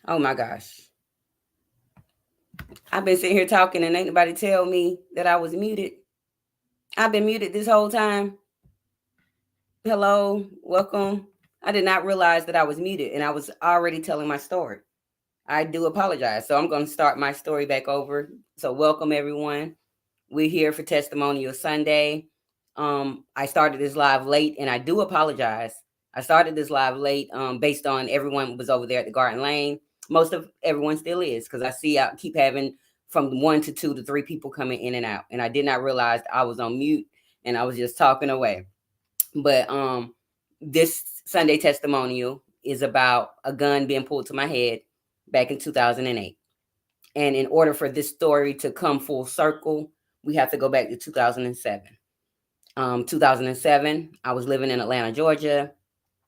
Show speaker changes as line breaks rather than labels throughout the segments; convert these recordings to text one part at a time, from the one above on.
Oh my gosh. I've been sitting here talking and ain't nobody tell me that I was muted. I've been muted this whole time. Hello, welcome. I did not realize that I was muted and I was already telling my story. I do apologize. So I'm going to start my story back over. So welcome everyone. We're here for Testimonial Sunday. I started this live late and I do apologize. I started this live late based on everyone was over there at the Garden Lane. Most of everyone still is because I see I keep having from 1 to 2 to 3 people coming in and out. And I did not realize I was on mute and I was just talking away. But this Sunday testimonial is about a gun being pulled to my head back in 2008. And in order for this story to come full circle, we have to go back to 2007. 2007, I was living in Atlanta, Georgia,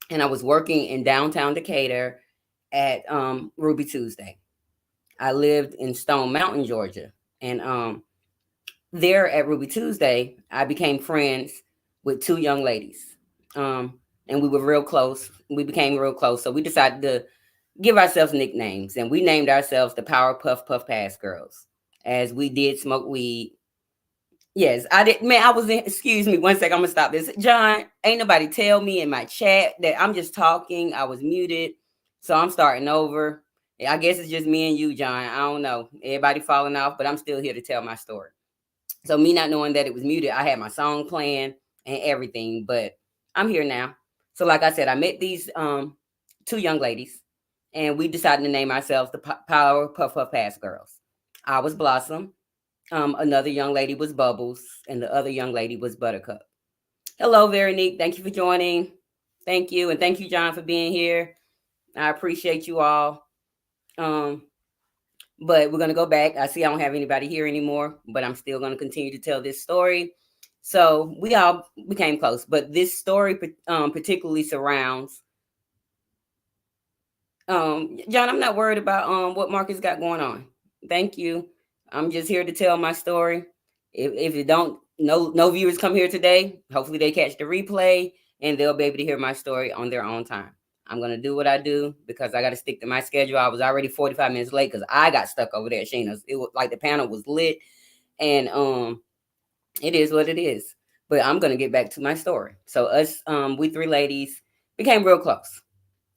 and I was working in downtown Decatur at Ruby Tuesday. I lived in Stone Mountain, Georgia, and there at Ruby Tuesday, I became friends with two young ladies, um, and we were real close. We became real close, so we decided to give ourselves nicknames, and we named ourselves the Powerpuff Puff Pass Girls, as we did smoke weed. Yes, I did. Man, I was in. Excuse me, one second. I'm gonna stop this. John, ain't nobody tell me in my chat that I'm just talking. I was muted, so I'm starting over. I guess it's just me and you, John. I don't know. Everybody falling off, but I'm still here to tell my story. So me not knowing that it was muted, I had my song playing and everything, but I'm here now. So like I said, I met these two young ladies, and we decided to name ourselves the Power Puff Puff Pass Girls. I was Blossom. Another young lady was Bubbles, and the other young lady was Buttercup. Hello, Veronique. Thank you for joining. Thank you, and thank you, John, for being here. I appreciate you all. Um, but we're gonna go back. I see I don't have anybody here anymore, but I'm still gonna continue to tell this story. So we all became close, but this story particularly surrounds John. I'm not worried about what Marcus got going on. Thank you. I'm just here to tell my story. If you don't, no viewers come here today. Hopefully they catch the replay and they'll be able to hear my story on their own time. I'm gonna do what I do because I got to stick to my schedule. I was already 45 minutes late because I got stuck over there at Sheena's. It was like the panel was lit, and it is what it is. But I'm gonna get back to my story. So us, we three ladies became real close.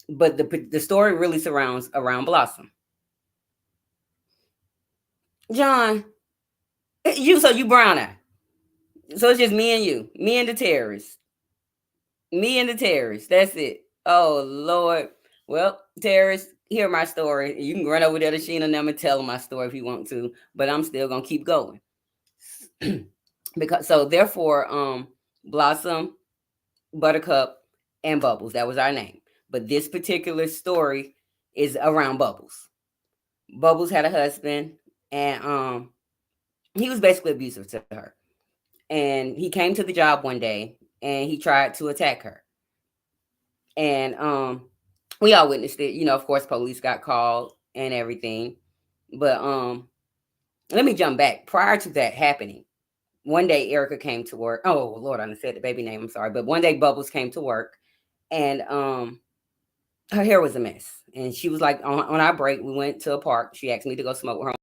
But the story really surrounds around Blossom. John, you brown eye. So it's just me and you, me and the terrorists, me and the terrorists. That's it. Oh Lord. Well, terrorists, hear my story. You can run over there to Sheena and them and tell them my story if you want to, but I'm still gonna keep going. Because so therefore, Blossom, Buttercup, and Bubbles. That was our name. But this particular story is around Bubbles. Bubbles had a husband, and he was basically abusive to her. And he came to the job one day and he tried to attack her. And we all witnessed it. You know, of course, police got called and everything. But let me jump back. Prior to that happening, one day Erica came to work. Oh Lord, I said the baby name. I'm sorry, but one day Bubbles came to work, and her hair was a mess. And she was like, on our break, we went to a park. She asked me to go smoke with her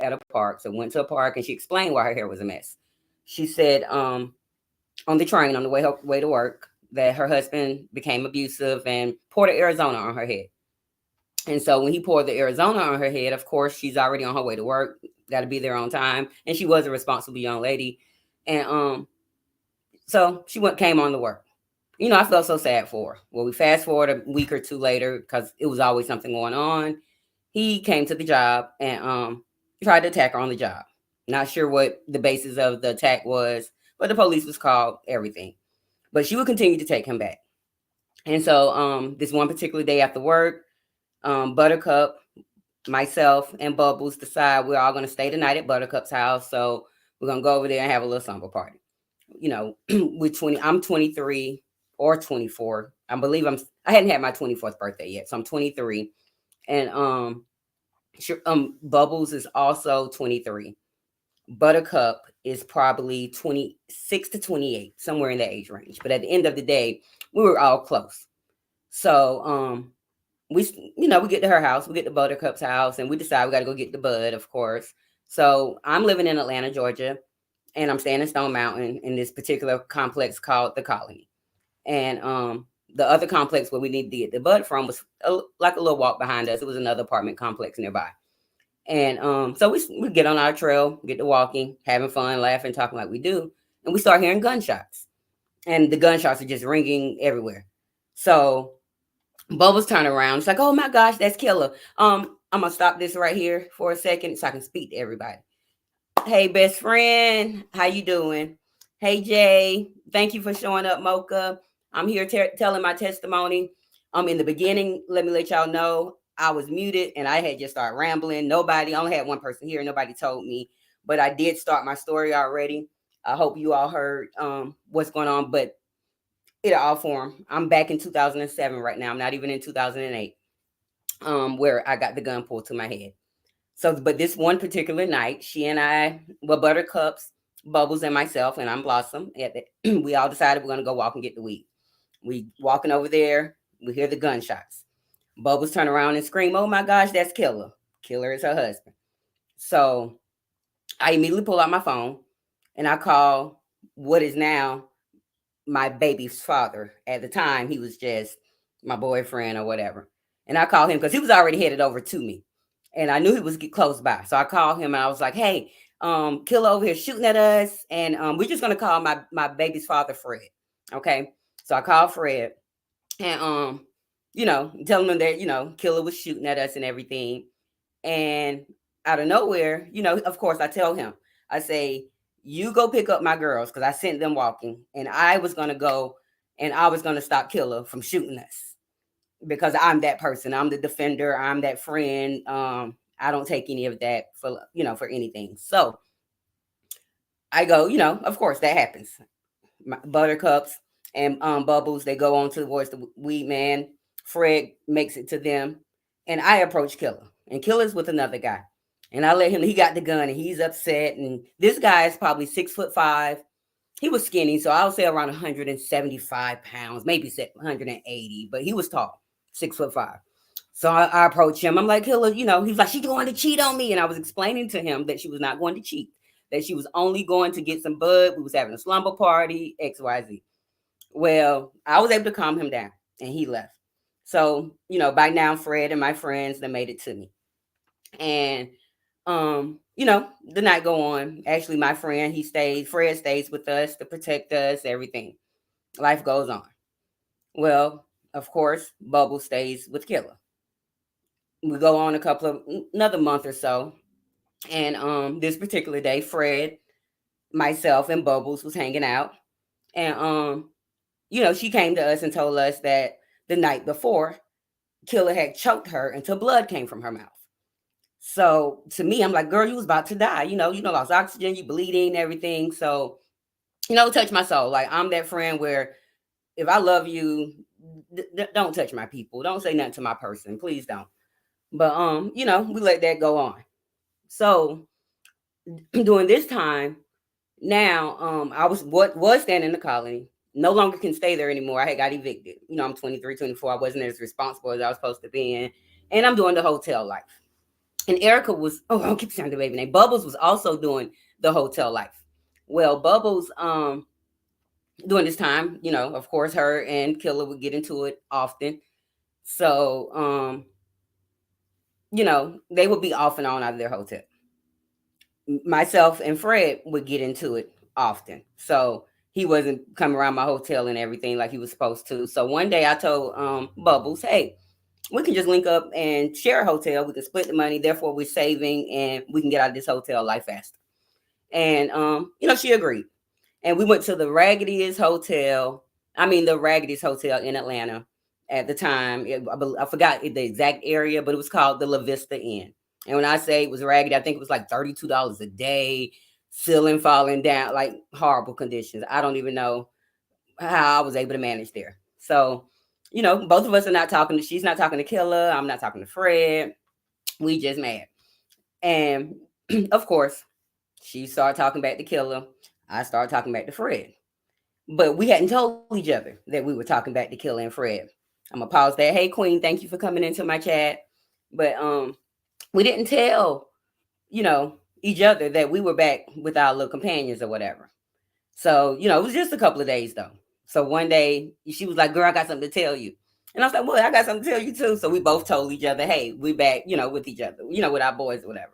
at a park. So we went to a park, and she explained why her hair was a mess. She said, on the train on the way to work, that her husband became abusive and poured Arizona on her head. And so when he poured the Arizona on her head, of course, she's already on her way to work, got to be there on time. And she was a responsible young lady. And so she came on to work. You know, I felt so sad for her. Well, we fast forward a week or two later because it was always something going on. He came to the job and tried to attack her on the job. Not sure what the basis of the attack was, but the police was called, everything. But she would continue to take him back. And so this one particular day after work, Buttercup, myself, and Bubbles decide we're all going to stay the night at Buttercup's house. So we're going to go over there and have a little summer party. You know, I'm 23 or 24. I hadn't had my 24th birthday yet. So I'm 23. And Bubbles is also 23. Buttercup is probably 26 to 28, somewhere in that age range. But at the end of the day, we were all close. So we get to her house, we get to Buttercup's house, and we decide we got to go get the bud, of course. So I'm living in Atlanta, Georgia, and I'm staying in Stone Mountain in this particular complex called the Colony. And the other complex where we needed to get the bud from was like a little walk behind us. It was another apartment complex nearby. And so we get on our trail, get to walking, having fun, laughing, talking like we do, and we start hearing gunshots, and the gunshots are just ringing everywhere. So Bubbles turn around. It's like, oh my gosh, that's Killer. I'm gonna stop this right here for a second so I can speak to everybody. Hey, best friend, how you doing? Hey, Jay, thank you for showing up, Mocha. I'm here telling my testimony. In the beginning, let me let y'all know I was muted and I had just started rambling. Nobody, I only had one person here. Nobody told me, but I did start my story already. I hope you all heard what's going on, but it all form. I'm back in 2007 right now. I'm not even in 2008, where I got the gun pulled to my head. So, but this one particular night, she and I, well, Buttercups, Bubbles, and myself, and I'm Blossom. We all decided we're gonna go walk and get the weed. We walking over there. We hear the gunshots. Bubbles turn around and scream, "Oh my gosh, that's Killer! Killer is her husband." So I immediately pull out my phone and I call what is now my baby's father. At the time, he was just my boyfriend or whatever. And I called him because he was already headed over to me. And I knew he was close by. So I called him and I was like, hey, Killer over here shooting at us. And we're just gonna call my baby's father Fred. Okay. So I called Fred and telling him that, Killer was shooting at us and everything. And out of nowhere, of course I tell him, I say, you go pick up my girls because I sent them walking and I was going to go and I was going to stop Killer from shooting us because I'm that person. I'm the defender. I'm that friend. I don't take any of that for anything. So I go, of course that happens. My Buttercups and Bubbles, they go on towards the weed man. Fred makes it to them, and I approach Killer, and Killer's with another guy, and I let him. He got the gun, and he's upset. And this guy is probably 6'5". He was skinny, so I would say around 175 pounds, maybe 180, but he was tall, 6'5". So I approach him. I'm like, Killer, he's like, she's going to cheat on me, and I was explaining to him that she was not going to cheat, that she was only going to get some bud. We was having a slumber party, XYZ. Well, I was able to calm him down and he left. So, by now Fred and my friends, they made it to me. And the night go on. Actually, my friend, Fred stays with us to protect us, everything. Life goes on. Well, of course, Bubble stays with Killer. We go on another month or so. And this particular day, Fred, myself, and Bubbles was hanging out. And she came to us and told us that the night before, Killer had choked her until blood came from her mouth. So to me, I'm like, girl, you was about to die. Lost oxygen, you bleeding, everything. So, touch my soul. Like I'm that friend where if I love you, don't touch my people. Don't say nothing to my person. Please don't. But we let that go on. So during this time, now I was staying in the colony. No longer can stay there anymore. I had got evicted. I'm 23, 24. I wasn't as responsible as I was supposed to be in. And I'm doing the hotel life. And Erica was, oh, I don't keep saying the baby name. Bubbles was also doing the hotel life. Well, Bubbles, during this time, of course, her and Killer would get into it often. So, they would be off and on out of their hotel. Myself and Fred would get into it often. So he wasn't coming around my hotel and everything like he was supposed to. So one day I told Bubbles, hey, we can just link up and share a hotel. We can split the money. Therefore, we're saving and we can get out of this hotel life faster. And, she agreed. And we went to the raggediest hotel. The raggediest hotel in Atlanta at the time. I forgot the exact area, but it was called the La Vista Inn. And when I say it was raggedy, I think it was like $32 a day, ceiling falling down, like horrible conditions. I don't even know how I was able to manage there. So, both of us are not talking she's not talking to Killer. I'm not talking to Fred. We just mad. And of course, she started talking back to Killer. I started talking back to Fred. But we hadn't told each other that we were talking back to Killer and Fred. I'm gonna pause that. Hey Queen, thank you for coming into my chat. But we didn't tell, each other that we were back with our little companions or whatever. So, it was just a couple of days though. So one day she was like, "Girl, I got something to tell you." And I was like, "Well, I got something to tell you too." So we both told each other, "Hey, we back, with each other, with our boys or whatever."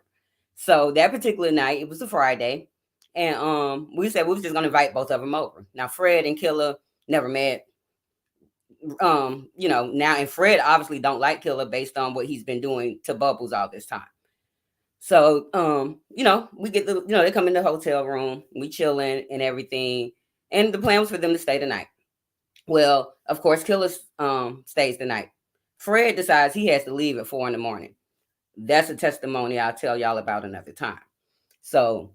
So that particular night, it was a Friday, and we said we was just gonna invite both of them over. Now Fred and Killer never met. Now and Fred obviously don't like Killer based on what he's been doing to Bubbles all this time. So, we get they come in the hotel room, we chilling and everything. And the plan was for them to stay the night. Well, of course, Killer stays the night. Fred decides he has to leave at 4 in the morning. That's a testimony I'll tell y'all about another time. So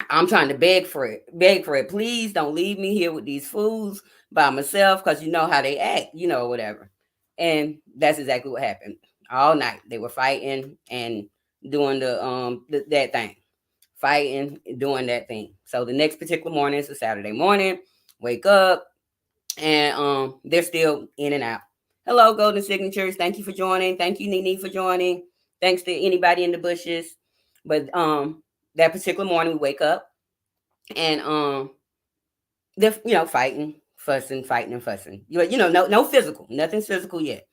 I'm trying to beg Fred, please don't leave me here with these fools by myself, because you know how they act, whatever. And that's exactly what happened. All night they were fighting and doing that thing, fighting, doing that thing. So the next particular morning is a Saturday morning. Wake up, and they're still in and out. Hello, Golden Signatures. Thank you for joining. Thank you, Nene, for joining. Thanks to anybody in the bushes. But that particular morning, we wake up, and they're fighting, fussing, fighting, and fussing. No physical, nothing's physical yet.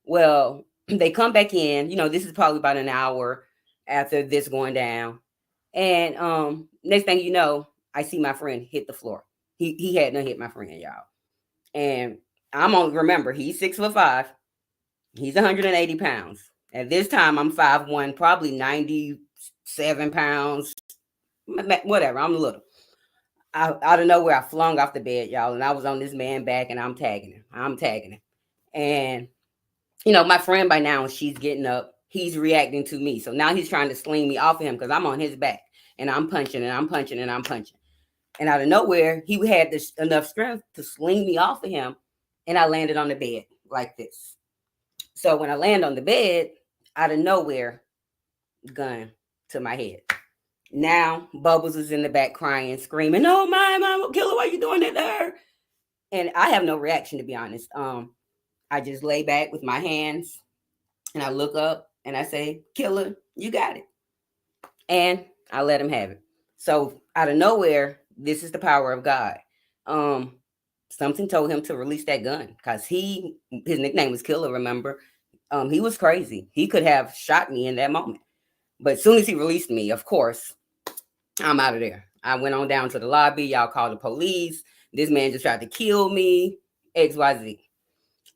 Well, they come back in. This is probably about an hour after this going down, and next thing you know, I see my friend hit the floor. He had not hit my friend, y'all. And I'm on. Remember, he's 6'5". He's 180 pounds. At this time, I'm 5'1", probably 97 pounds. Whatever. I'm little. Out of nowhere, I flung off the bed, y'all, and I was on this man back, and I'm tagging him. And my friend by now, she's getting up. He's reacting to me, so now he's trying to sling me off of him because I'm on his back, and I'm punching, and I'm punching, and I'm punching. And out of nowhere, he had enough strength to sling me off of him, and I landed on the bed like this. So when I land on the bed, out of nowhere, gun to my head. Now Bubbles is in the back crying, screaming, "Oh my Killer, why you doing that to her?" And I have no reaction, to be honest. I just lay back with my hands, and I look up and I say, "Killer, you got it." And I let him have it. So out of nowhere, this is the power of God. Um, Something told him to release that gun because his nickname was Killer. Remember, he was crazy. He could have shot me in that moment. But as soon as he released me, of course, I'm out of there. I went on down to the lobby. Y'all called the police. This man just tried to kill me. XYZ.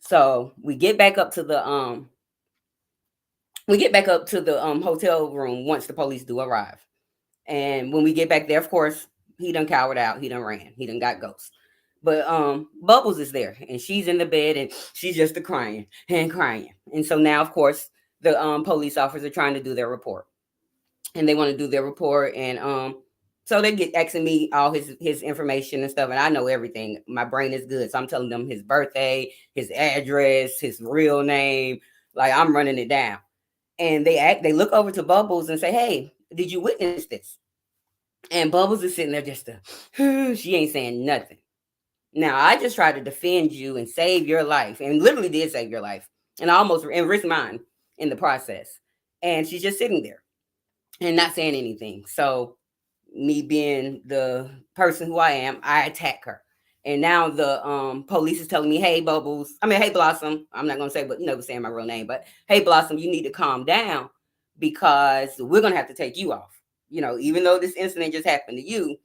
So we get back up to the hotel room once the police do arrive. And when we get back there, of course, he done cowered out. He done ran. He done got ghosts. But Bubbles is there, and she's in the bed, and she's just crying and crying. And so now, of course, the police officers are trying to do their report, and they want to do their report, and so they get asking me all his information and stuff, and I know everything. My brain is good, so I'm telling them his birthday, his address, his real name. Like, I'm running it down, and they look over to Bubbles and say, "Hey, did you witness this?" And Bubbles is sitting there she ain't saying nothing. Now, I just tried to defend you and save your life, and literally did save your life, and I almost risked mine in the process. And she's just sitting there and not saying anything. So, me being the person who I am, I attack her. And now the police is telling me, "Hey, Bubbles, hey, Blossom." I'm not gonna say, but saying my real name, but "Hey, Blossom, you need to calm down because we're gonna have to take you off. Even though this incident just happened to you,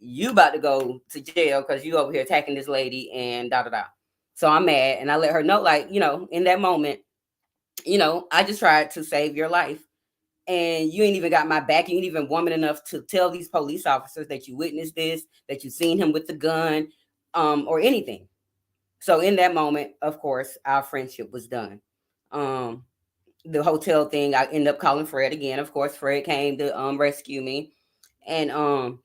you about to go to jail because you over here attacking this lady and da da da." So I'm mad, and I let her know, like, in that moment, I just tried to save your life, and you ain't even got my back. You ain't even woman enough to tell these police officers that you witnessed this, that you seen him with the gun, or anything. So in that moment, of course, our friendship was done. Um, the hotel thing, I ended up calling Fred again. Of course, Fred came to rescue me, and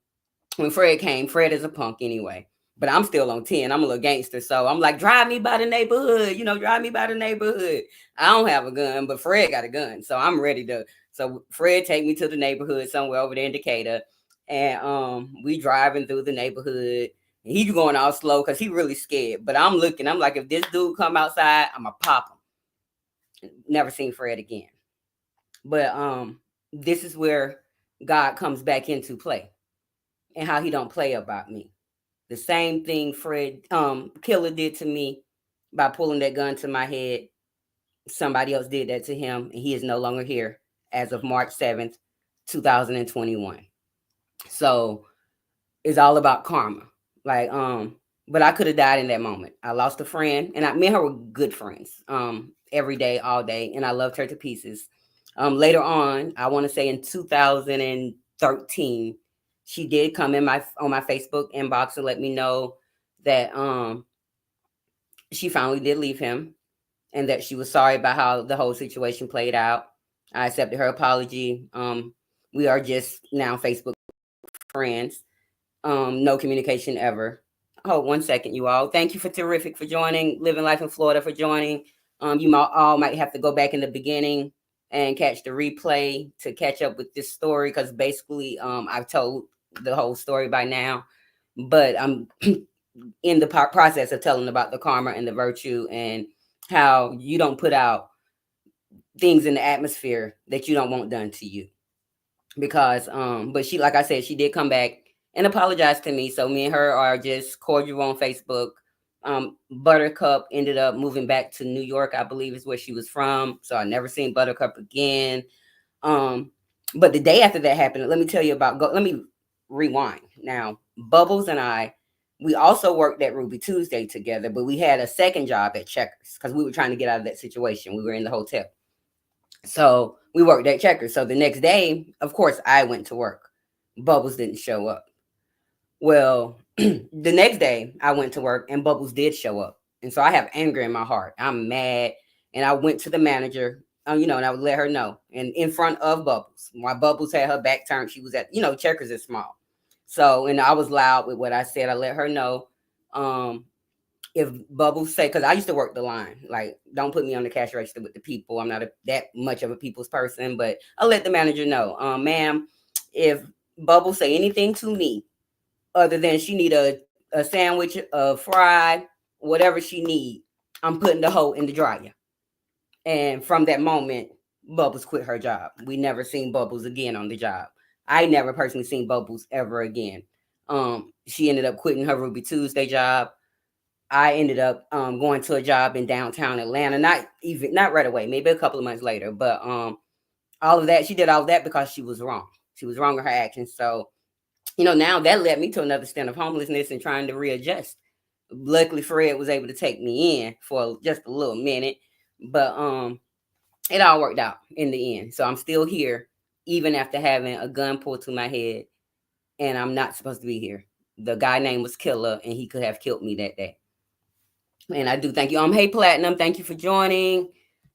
when Fred came, Fred is a punk anyway. But I'm still on 10. I'm a little gangster. So I'm like, drive me by the neighborhood. Drive me by the neighborhood. I don't have a gun, but Fred got a gun. So I'm ready to. So Fred take me to the neighborhood somewhere over there in Decatur. And we driving through the neighborhood. And he's going all slow because he really scared. But I'm looking. I'm like, if this dude come outside, I'm going to pop him. Never seen Fred again. But this is where God comes back into play and how he don't play about me. The same thing Fred Killer did to me by pulling that gun to my head. Somebody else did that to him, and he is no longer here as of March 7th, 2021. So it's all about karma. Like, but I could have died in that moment. I lost a friend, and me and her were good friends. Every day, all day, and I loved her to pieces. Later on, I want to say in 2013, she did come in on my Facebook inbox and let me know that she finally did leave him and that she was sorry about how the whole situation played out. I accepted her apology. We are just now Facebook friends. No communication ever. Oh, 1 second, you all. Thank you for terrific for joining. Living Life in Florida for joining. You all might have to go back in the beginning and catch the replay to catch up with this story because basically I've told the whole story by now, but I'm in the process of telling about the karma and the virtue and how you don't put out things in the atmosphere that you don't want done to you. Because but she, like I said, she did come back and apologize to me. So me and her are just cordial on Facebook. Buttercup ended up moving back to New York, I believe is where she was from. So I never seen Buttercup again. But the day after that happened, let me tell you about let me rewind. Now, Bubbles and I, we also worked at Ruby Tuesday together, but we had a second job at Checkers because we were trying to get out of that situation. We were in the hotel. So we worked at Checkers. So the next day, of course, I went to work. Bubbles didn't show up. Well, the next day I went to work and Bubbles did show up. And so I have anger in my heart. I'm mad. And I went to the manager, and I would let her know. And in front of Bubbles, while Bubbles had her back turned, she was at, Checkers is small. So, and I was loud with what I said. I let her know. If Bubbles say, because I used to work the line, like, don't put me on the cash register with the people. I'm not that much of a people's person, but I let the manager know, ma'am, if Bubbles say anything to me other than she need a sandwich, a fry, whatever she need, I'm putting the hoe in the dryer. And from that moment, Bubbles quit her job. We never seen Bubbles again on the job. I never personally seen Bubbles ever again. She ended up quitting her Ruby Tuesday job. I ended up going to a job in downtown Atlanta, not right away, maybe a couple of months later. But all of that, she did all of that because she was wrong. She was wrong in her actions. So, now that led me to another stint of homelessness and trying to readjust. Luckily, Fred was able to take me in for just a little minute, but it all worked out in the end. So I'm still here, even after having a gun pulled to my head, and I'm not supposed to be here. The guy name was Killer, and he could have killed me that day. And I do thank you. Hey Platinum, thank you for joining.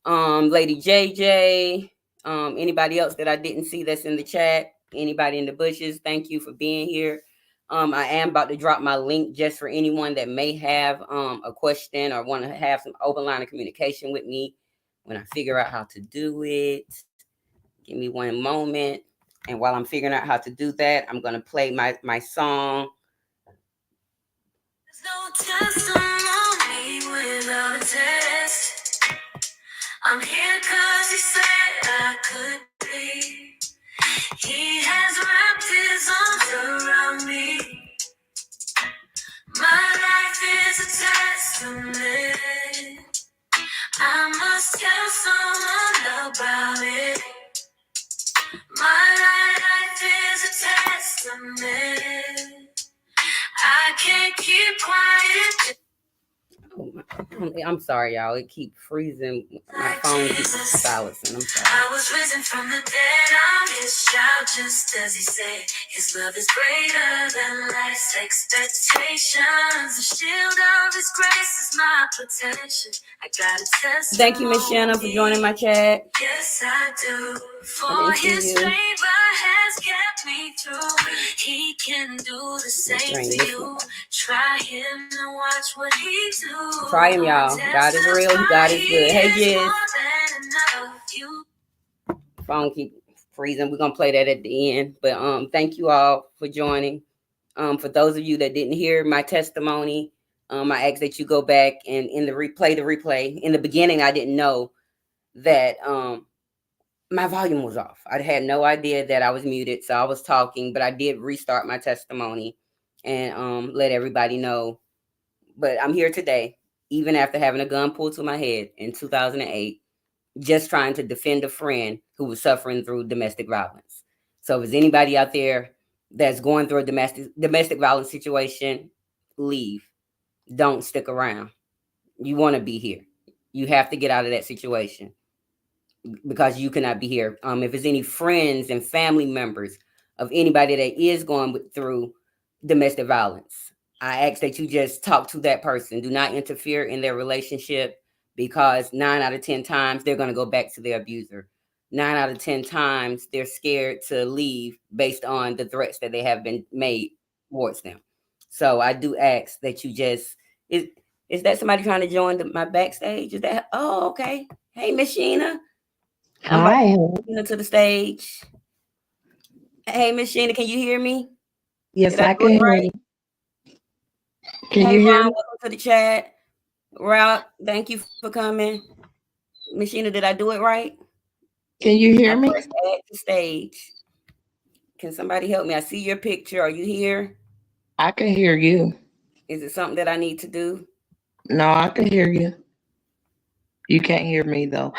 Lady JJ, anybody else that I didn't see that's in the chat, anybody in the bushes, thank you for being here. I am about to drop my link just for anyone that may have a question or want to have some open line of communication with me when I figure out how to do it. Give me one moment. And while I'm figuring out how to do that, I'm going to play my song. There's no testimony without a test. I'm here cause he said I could be. He has wrapped his arms around me. My life is a testament. I must tell someone about it. My life is a testament. I can't keep quiet. I'm sorry, y'all. It keep freezing. My phone keeps silencing. I'm sorry. I was risen from the dead. I'm his child, just as he said. His love is greater than life's expectations. The shield of his grace is my protection. I got a test. Thank you, Miss Shanna, for joining my chat. Yes, I do. For his favor has kept me through. He can do the same for you. Try him and watch what he do. Try him, y'all. God is real. God is good. Hey, Jizz. Phone keep freezing. We're gonna play that at the end. But thank you all for joining. For those of you that didn't hear my testimony, I ask that you go back and in the replay. In the beginning, I didn't know that my volume was off. I had no idea that I was muted, so I was talking, but I did restart my testimony and let everybody know. But I'm here today, even after having a gun pulled to my head in 2008, just trying to defend a friend who was suffering through domestic violence. So, if there's anybody out there that's going through a domestic violence situation, leave. Don't stick around. You want to be here. You have to get out of that situation because you cannot be here. If there's any friends and family members of anybody that is going through domestic violence, I ask that you just talk to that person. Do not interfere in their relationship because 9 out of 10 times they're going to go back to their abuser. 9 out of 10 times they're scared to leave based on the threats that they have been made towards them. So I do ask that you just is that somebody trying to join my backstage? Is that okay? Hey, Miss Sheena. I'm about
Hi.
to to the stage. Hey, Miss Sheena, can you hear me? Did
Yes,
I
I
do it
can hear
right?
you. Can
Hey,
you hear
Ron,
me?
welcome to the chat. Rock, thank you for coming. Miss Sheena, did I do it right?
Can you
I
hear me?
pressed add to stage. Can somebody help me? I see your picture. Are you here?
I can hear you.
Is it something that I need to do?
No, I can hear you. You can't hear me though.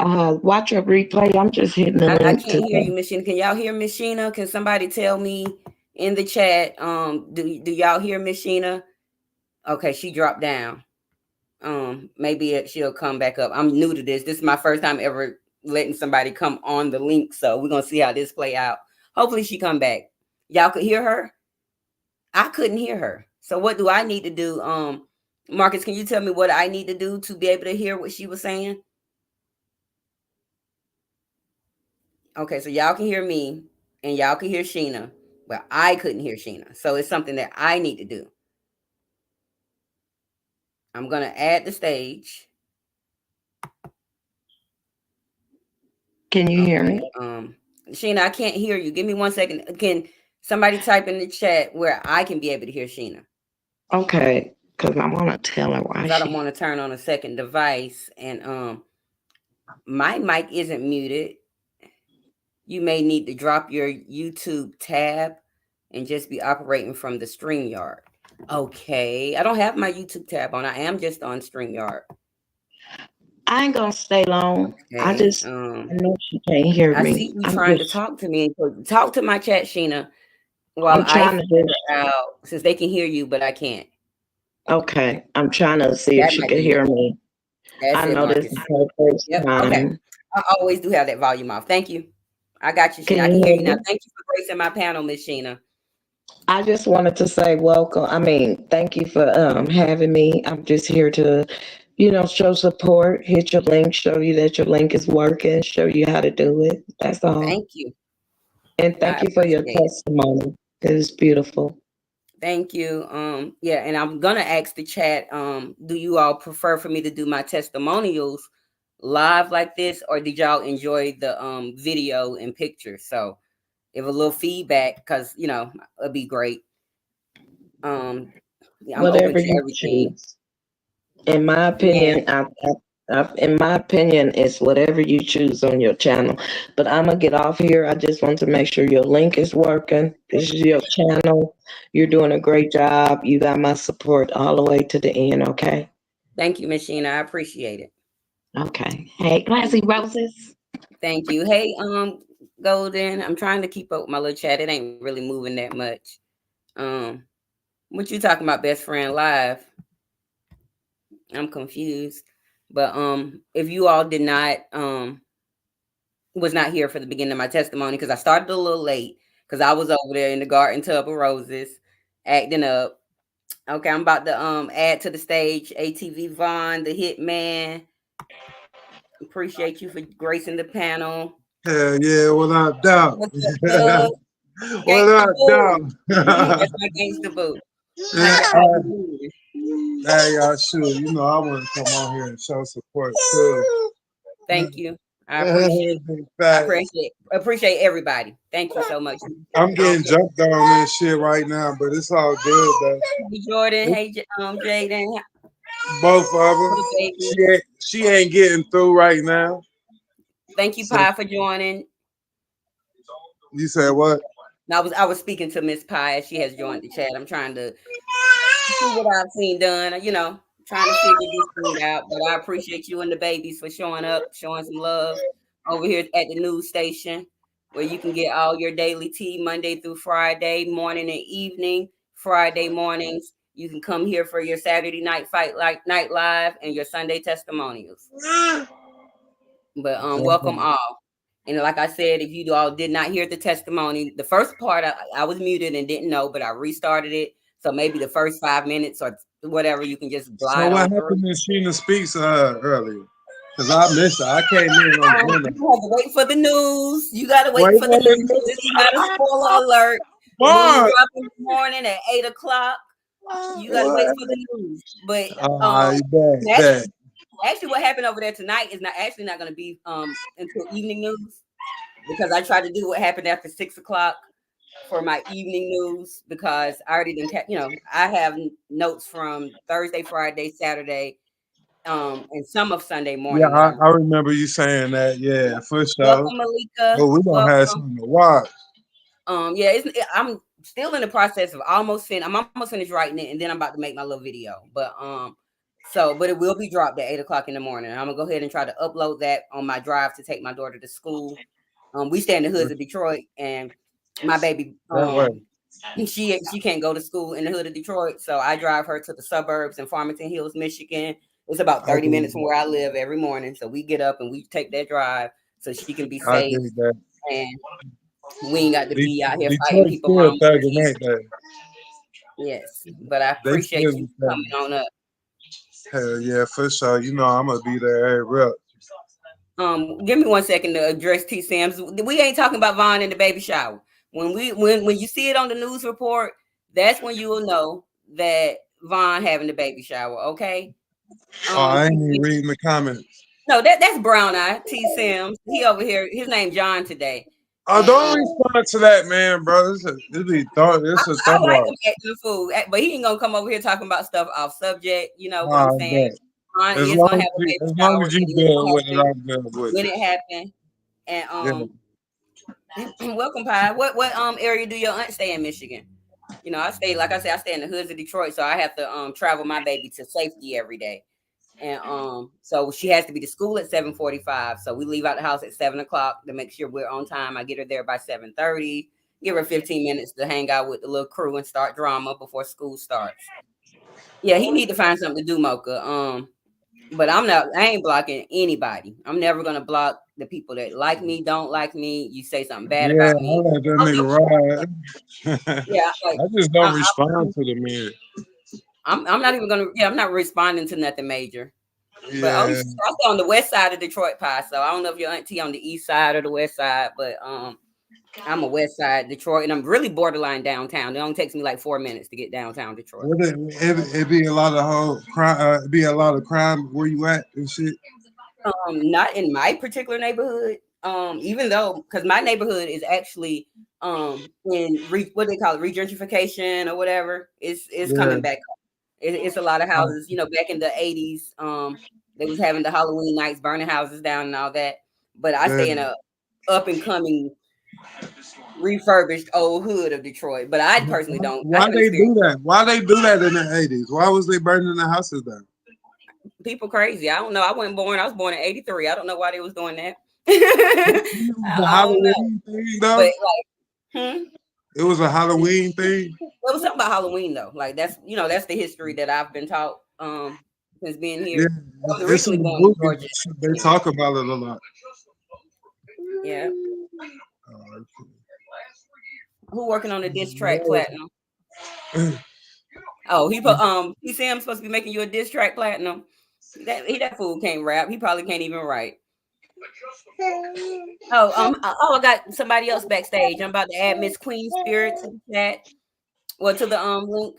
Watch your replay. I'm just hitting the
I
link
can't
to
hear you, Miss Sheena. Can y'all hear Miss Sheena? Can somebody tell me in the chat? Do y'all hear Miss Sheena? Okay, she dropped down. Maybe she'll come back up. I'm new to this. This is my first time ever letting somebody come on the link, so we're gonna see how this play out. Hopefully she come back. Y'all could hear her. I couldn't hear her. So what do I need to do? Marcus, can you tell me what I need to do to be able to hear what she was saying? Okay, so y'all can hear me and y'all can hear Sheena. Well, I couldn't hear Sheena. So it's something that I need to do. I'm gonna add the stage.
Can you hear
Okay.
me?
Sheena, I can't hear you. Give me 1 second. Can somebody type in the chat where I can be able to hear Sheena?
Okay, because I want to tell her why
Because I don't
she.
want to turn on a second device and my mic isn't muted. You may need to drop your YouTube tab and just be operating from the StreamYard. Okay. I don't have my YouTube tab on. I am just on StreamYard.
I ain't gonna stay long.
Okay.
I know she can't hear
I see
me.
you trying to talk to me. So talk to my chat, Sheena, while
I'm
I
trying to
figure
just.
out since they can hear you, but I can't.
Okay, I'm trying to see if
That
she
might
can
be it.
hear me.
That's
I
it,
know this
Marcus.
is her first
Yep. Okay.
time.
I always do have that volume off. Thank you. I got you,
Can
Sheena. I can
you
hear
hear
you now.
me?
Thank you for gracing my panel, Miss Sheena.
I just wanted to say welcome. I mean, thank you for having me. I'm just here to, show support, hit your link, show you that your link is working, show you how to do it. That's all.
Thank you.
And
I
thank you for your
appreciate it.
testimony. It is beautiful.
Thank you. Yeah, and I'm gonna ask the chat, do you all prefer for me to do my testimonials live like this, or did y'all enjoy the video and picture? So if a little feedback, because it'd be great. Um, yeah, I'm open
Whatever
to
you
everything.
choose. In my
Man,
opinion, in my opinion, it's whatever you choose on your channel. But I'm gonna get off here. I just want to make sure your link is working. This is your channel. You're doing a great job. You got my support all the way to the end. Okay.
thank you, Miss Sheena. I appreciate it.
Okay. Hey, classy roses.
Thank you. Hey, Golden, I'm trying to keep up with my little chat. It ain't really moving that much. Um, what you talking about, best friend live? I'm confused. But if you all did not was not here for the beginning of my testimony because I started a little late because I was over there in the garden tub of roses acting up. Okay, I'm about to add to the stage ATV Vaughn, the hitman. Appreciate you for gracing the panel.
Hell yeah, without doubt.
What's up, Doug? Gangsta
Without
Boo.
doubt.
That's my gangsta boo. How
Yeah,
you doing?
hey, y'all, sure. I want to come on here and show support too.
Thank you. I appreciate
Facts.
appreciate everybody. Thank you so much.
I'm
Um,
getting jumped on this shit right now, but it's all good though.
hey Jordan,
It's
hey Jaden,
both of them.
little baby.
She ain't getting through right now.
Thank you,
So
Pi, for joining.
you said what?
I was speaking to Miss Pi as she has joined the chat. I'm trying to see what I've seen done, trying to figure this thing out. But I appreciate you and the babies for showing up, showing some love over here at the news station where you can get all your daily tea Monday through Friday, morning and evening. Friday mornings, you can come here for your Saturday night night live and your Sunday testimonials. But welcome all. And like I said, if you all did not hear the testimony, the first part I was muted and didn't know, but I restarted it. So maybe the first 5 minutes or whatever, you can just
So
glide
what
on through.
happened in Sheena Speaks earlier? Because I missed it. I came in on dinner.
You have to wait for the news. You got to wait
Wait
for
a
the news.
minute.
This is not a spoiler alert. The news
What?
drop in the morning at 8 o'clock. You got to wait
What?
for the news. But
I bet.
actually, what happened over there tonight is not going to be until evening news, because I tried to do what happened after 6 o'clock for my evening news, because I already didn't, I have notes from Thursday, Friday, Saturday, and some of Sunday
Yeah,
morning that
I,
I'm.
I remember you saying that. Yeah, for sure.
Welcome, Malika.
But we gonna have
Welcome.
something to watch.
Yeah, I'm still in the process of I'm almost finished writing it, and then I'm about to make my little video. But it will be dropped at 8 o'clock in the morning. I'm gonna go ahead and try to upload that on my drive to take my daughter to school. We stay in the hoods of Detroit, and my baby,
That way.
she can't go to school in the hood of Detroit, so I drive her to the suburbs in Farmington Hills, Michigan. It's about
I
30
dig
minutes from where I live every morning. So we get up and we take that drive so she can be
I
safe,
dig that.
and we ain't got to be out here fighting
Detroit
people
still
mama for
thugging,
kids.
ain't they?
Yes, but I
They
appreciate
still
you
be
coming
thugging.
on up.
Hell yeah, for sure. You know I'm gonna be there every rep.
Give me 1 second to address T Sam's. We ain't talking about Vaughn and the baby shower. When you see it on the news report, that's when you will know that Vaughn having the baby shower. Okay.
Oh, I ain't
T
even
Sam.
reading the comments.
No, that's Brown Eye T Sims. He over here. His name John today,
Oh,
and
don't respond to that, man, bro. It's a
I
throw
like
off.
him acting a fool, but he ain't gonna come over here talking about stuff off subject. You know what I'm
I
saying?
bet.
Vaughn
As
is
long
gonna
as
have a
you,
baby
as long
shower.
as you
It is
good
gonna
with it,
happen
I'm good with
when
it.
it happened. And
Yeah.
welcome, Pi. What area do your aunt stay in, Michigan? I stay, like I said, I stay in the hoods of Detroit, so I have to travel my baby to safety every day. And so she has to be to school at 7:45. So we leave out the house at 7 o'clock to make sure we're on time. I get her there by 7:30. Give her 15 minutes to hang out with the little crew and start drama before school starts. Yeah, he need to find something to do, Mocha. But I ain't blocking anybody. I'm never gonna block the people that like me, don't like me. You say something bad
Yeah,
about
I
me.
let that
Oh,
nigga ride.
yeah, like
I just don't respond to the man.
I'm not even gonna. Yeah, I'm not responding to nothing major. But I
Yeah,
stay on the west side of Detroit, Pie. So I don't know if your auntie on the east side or the west side, but I'm a west side Detroit, and I'm really borderline downtown. It only takes me like 4 minutes to get downtown Detroit.
it be a lot of whole crime. It be a lot of crime where you at and shit.
Not in my particular neighborhood. Even though, because my neighborhood is actually in what they call it, regentrification or whatever. It's
Yeah,
coming back. It's a lot of houses. Back in the 80s, they was having the Halloween nights, burning houses down and all that. But I
yeah.
stay in a up and coming, refurbished old hood of Detroit. But I personally don't. I
Why
haven't
they do
experienced
that? Why they do that in the 80s? Why was they burning the houses down?
people crazy. I don't know. I wasn't born. I was born in '83. I don't know why they was doing that.
It was a
I don't know.
Halloween thing, though.
But hmm?
It was a Halloween thing.
It was something about Halloween though. Like that's the history that I've been taught since being
Yeah,
here. I was
it's in
originally
the
born in
movies.
Georgia.
They talk about it a lot.
Yeah.
Uh,
Who working on the diss track platinum? Oh, he said I'm supposed to be making you a diss track platinum. That fool can't rap. He probably can't even write. I got somebody else backstage. I'm about to add Miss Queen Spirit to the chat. Well, to the link.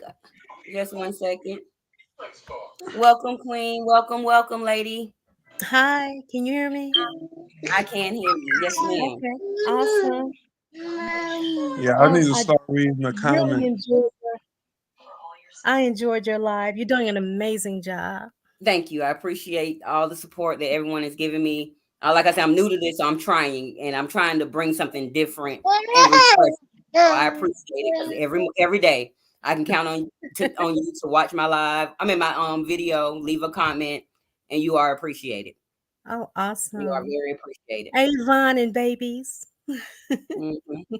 Just 1 second. Welcome, Queen. Welcome, lady.
Hi, can you hear me?
I can hear you. Yes, ma'am.
Okay, awesome.
Yeah, I need to
I
start reading the
really
comments.
enjoyed your live. You're doing an amazing job.
Thank you. I appreciate all the support that everyone is giving me. Like I said, I'm new to this, so I'm trying, and I'm trying to bring something different and refreshing. So I appreciate it because every day I can count on you to watch my live. I mean my video, leave a comment, and you are appreciated.
Oh,
You are
awesome.
very appreciated.
Avon and babies.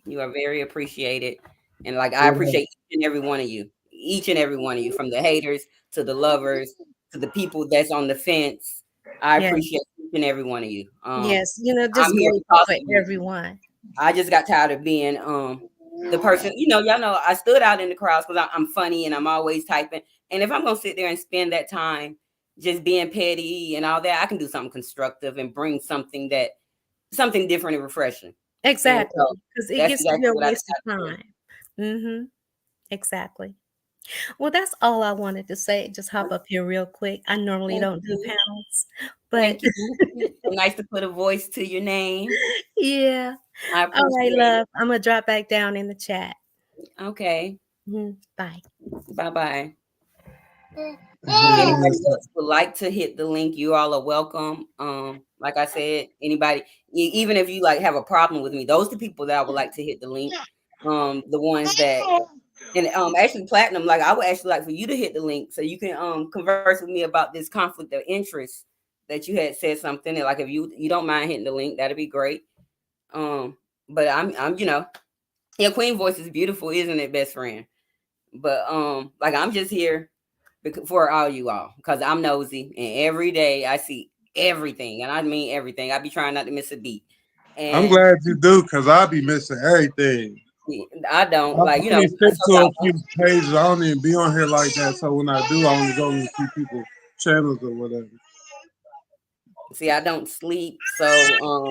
You are very appreciated, and like I
What
appreciate each and every one of you, each and every one of you, from the haters to the lovers to the people that's on the fence. I
Yeah.
appreciate each and every one of you.
Yes,
I'm
just
here
grateful
because
for
of you.
everyone.
I just got tired of being the person. Y'all know I stood out in the crowds because I'm funny and I'm always typing. And if I'm gonna sit there and spend that time just being petty and all that, I can do something constructive and bring something different and refreshing. And
Exactly,
so
because it
that's
gets to be
exactly
a
what I
waste
decided
of
to do.
time. Mm-hmm. Exactly. Well, that's all I wanted to say. Just hop up here real quick. I normally
Thank
don't do
you.
panels, but
Thank you. It's so nice to put a voice to your name.
yeah.
I
All right,
appreciate
love. I'm gonna drop back down in the chat.
it. Okay.
Bye.
Bye bye. If
the
anybody
hell?
else would like to hit the link, you all are welcome. Like I said, anybody, even if you like have a problem with me, those are the people that I would like to hit the link. The ones that and actually platinum, like I would actually like for you to hit the link so you can converse with me about this conflict of interest that you had said something. And like if you don't mind hitting the link, that'd be great. Um, but I'm yeah, Queen Voice is beautiful, isn't it, best friend? But like I'm just here for all you all because I'm nosy and every day I see everything and I mean everything. I be trying not to miss a beat,
I'm
and
glad you do because I be missing everything.
I
I
don't like
only
I
stick
so
to a
y'all
few pages. I don't even be on here like that. So when I do, I only go to a few people channels or whatever.
see I don't sleep, so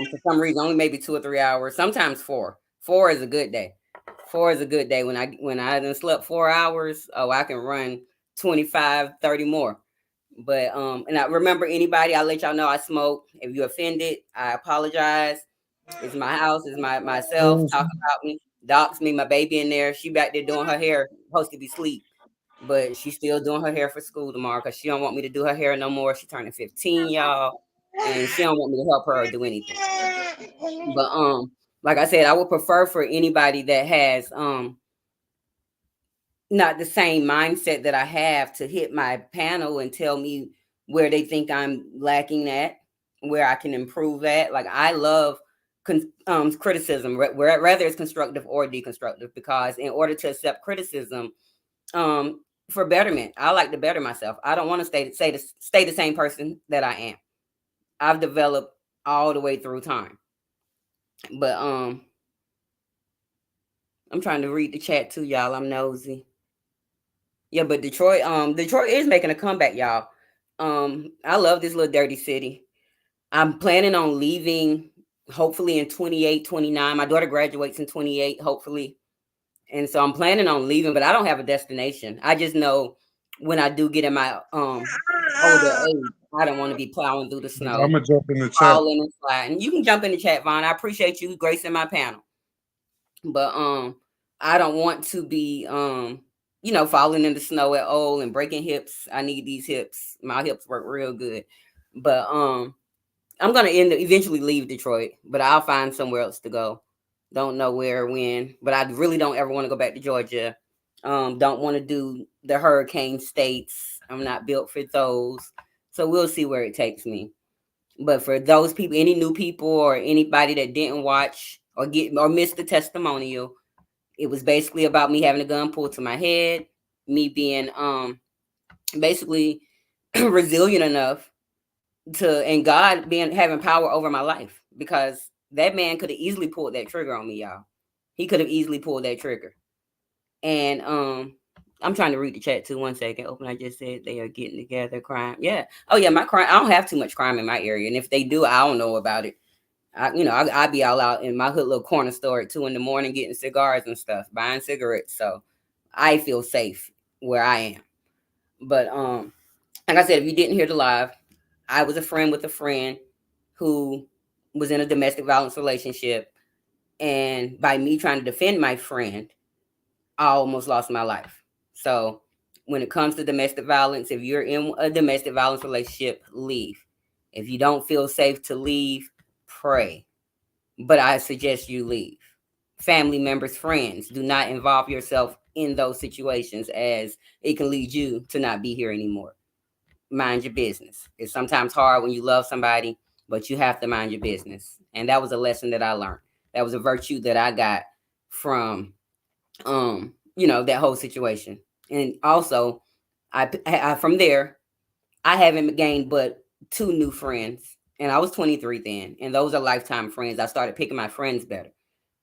for some reason only maybe 2 or 3 hours, sometimes four. Four is a good day. Four is a good day when I done slept 4 hours. Oh, I can run 25, 30 more. But and I remember anybody, I let y'all know I smoke. If you offended, I apologize. It's my house, it's myself. Talk about me, dox me, my baby in there. She back there doing her hair, supposed to be asleep, but she's still doing her hair for school tomorrow because she don't want me to do her hair no more. She turning 15, y'all, and she don't want me to help her or do anything. But like I said, I would prefer for anybody that has not the same mindset that I have to hit my panel and tell me where they think I'm lacking at, where I can improve at. Like I love criticism, whether it's constructive or deconstructive, because in order to accept criticism, for betterment, I like to better myself. I don't want to stay the same person that I am. I've developed all the way through time, but I'm trying to read the chat too, y'all. I'm nosy. Yeah, but Detroit is making a comeback, y'all. I love this little dirty city. I'm planning on leaving hopefully in 28, 29. My daughter graduates in 28, hopefully. And so I'm planning on leaving, but I don't have a destination. I just know when I do get in my older age, I don't want to be plowing through the
I'm
snow,
gonna jump in the chat.
falling and sliding. You can jump in the chat, Vaughn. I appreciate you gracing my panel. But I don't want to be falling in the snow at old and breaking hips. I need these hips. My hips work real good. But I'm gonna eventually leave Detroit, but I'll find somewhere else to go. Don't know where or when, but I really don't ever want to go back to Georgia. Don't want to do the hurricane states. I'm not built for those. So we'll see where it takes me. But for those people, any new people or anybody that didn't watch or get or missed the testimonial, it was basically about me having a gun pulled to my head, me being basically resilient enough to and God being having power over my life because that man could have easily pulled that trigger on me, y'all. He could have easily pulled that trigger. And I'm trying to read the chat too. 1 second. Open. I just said they are getting together. Crime. Yeah. Oh yeah. My crime. I don't have too much crime in my area, and if they do, I don't know about it. I be all out in my hood little corner store at 2 in the morning getting cigars and stuff, buying cigarettes. So I feel safe where I am. But like I said, if you didn't hear the live, I was a friend with a friend who was in a domestic violence relationship. And by me trying to defend my friend, I almost lost my life. So when it comes to domestic violence, if you're in a domestic violence relationship, leave. If you don't feel safe to leave, pray. But I suggest you leave. Family members, friends, do not involve yourself in those situations, as it can lead you to not be here anymore. Mind your business. It's sometimes hard when you love somebody, but you have to mind your business. And that was a lesson that I learned. That was a virtue that I got from that whole situation. And also, I from there, I haven't gained but two new friends. And I was 23 then, and those are lifetime friends. I started picking my friends better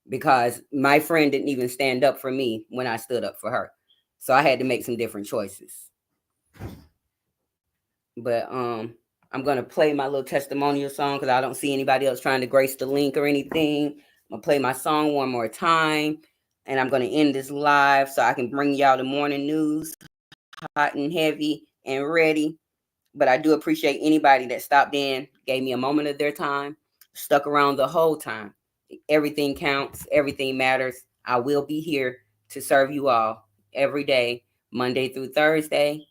because my friend didn't even stand up for me when I stood up for her. So I had to make some different choices. But I'm gonna play my little testimonial song because I don't see anybody else trying to grace the link or anything. I'm gonna play my song one more time, and I'm gonna end this live so I can bring y'all the morning news, hot and heavy and ready. But I do appreciate anybody that stopped in, gave me a moment of their time, stuck around the whole time. Everything counts, everything matters. I will be here to serve you all every day, Monday through Thursday.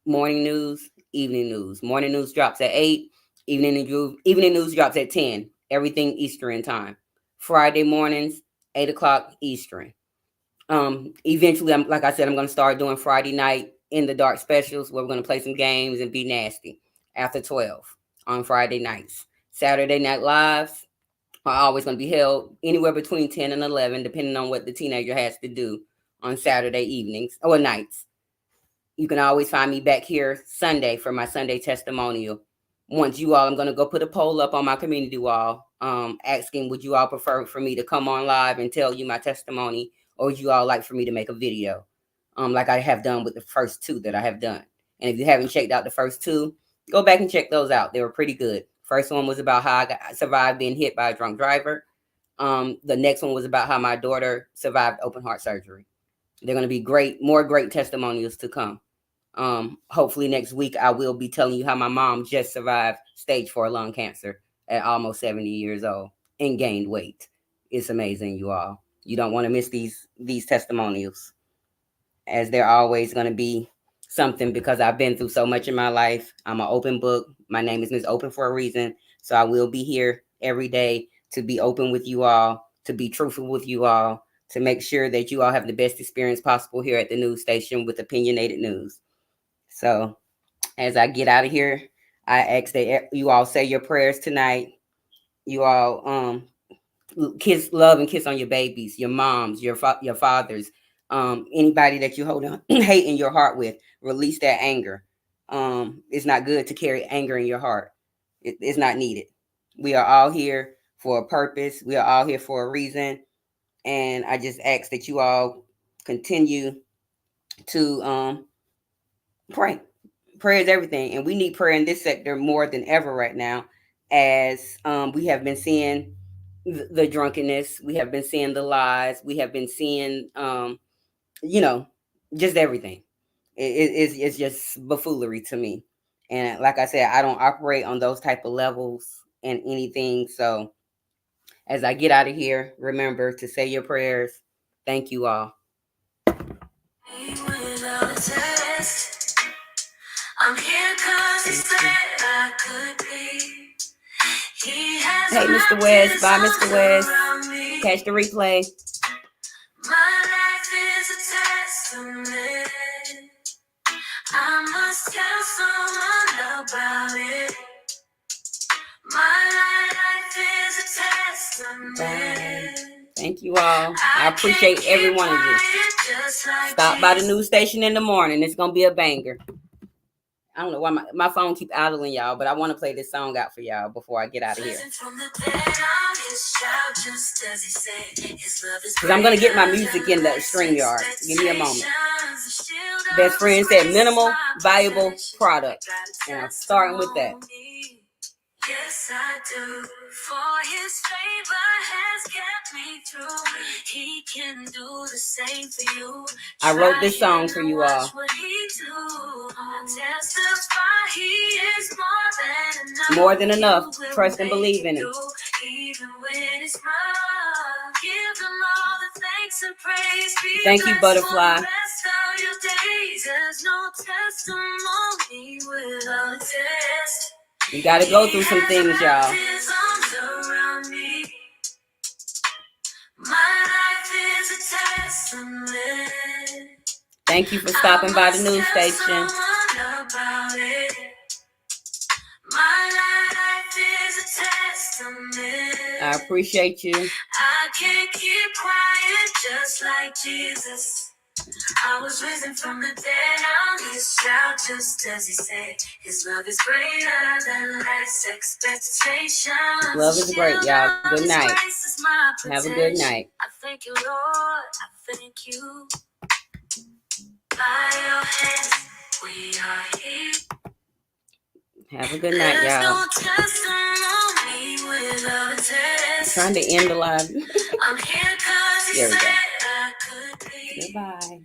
Morning news, evening news. Morning news drops at 8. Evening news drops at 10. Everything Eastern time. Friday mornings, 8 o'clock Eastern. Eventually, like I said, I'm gonna start doing Friday night in the dark specials where we're gonna play some games and be nasty after 12 on Friday nights. Saturday night lives are always gonna be held anywhere between 10 and 11, depending on what the teenager has to do on Saturday evenings or nights. You can always find me back here Sunday for my Sunday testimonial. Once you all, I'm going to go put a poll up on my community wall, asking would you all prefer for me to come on live and tell you my testimony, or would you all like for me to make a video, like I have done with the first two that I have done. And if you haven't checked out the first two, go back and check those out. They were pretty good. First one was about how I survived being hit by a drunk driver. The next one was about how my daughter survived open heart surgery. They're going to be more great testimonials to come. Hopefully next week I will be telling you how my mom just survived stage 4 lung cancer at almost 70 years old and gained weight. It's amazing, you all. You don't want to miss these testimonials, as they're always going to be something, because I've been through so much in my life. I'm an open book. My name is Miss Open for a reason. So I will be here every day to be open with you all, to be truthful with you all, to make sure that you all have the best experience possible here at the news station with opinionated news. So as I get out of here, I ask that you all say your prayers tonight. You all love and kiss on your babies, your moms, your fathers, anybody that you hold on hate in your heart with. Release that anger. It's not good to carry anger in your heart. It's not needed. We are all here for a purpose. We are all here for a reason. And I just ask that you all continue to pray. Prayer is everything, and we need prayer in this sector more than ever right now, as we have been seeing the drunkenness, we have been seeing the lies, we have been seeing just everything. It's just buffoonery to me. And like I said, I don't operate on those type of levels and anything. So as I get out of here, remember to say your prayers. Thank you all. I'm here 'cause he said I could be. Hey, Mr. West. Bye, Mr. West. Catch the replay. My life is a testament. I must tell someone about it. My life is a testament. Thank you all. I appreciate every one of you. Stop by the news station in the morning. It's going to be a banger. I don't know why my phone keep idling, y'all, but I want to play this song out for y'all before I get out of here. Because I'm going to get my music in the StreamYard. Give me a moment. Best friend said minimal, valuable product. And I'm starting with that. Yes, I do. For his favor has kept me through. He can do the same for you. I wrote this song for you all. What he do. I testify he is more than enough. Trust and believe in him. Even when it's rough, give him all the thanks and praise. Thank you, Butterfly. There's no testimony without a test. You got to go through some things, y'all. Thank you for stopping by the news station. I appreciate you. I can't keep quiet just like Jesus. I was risen from the dead on his shout just as he said. His love is greater than life's expectations. Love is great, y'all. Good night. Have a good night. I thank you, Lord. I thank you. By your hands, we are here. Have a good night, y'all. I'm trying to end the live. There we go. Goodbye.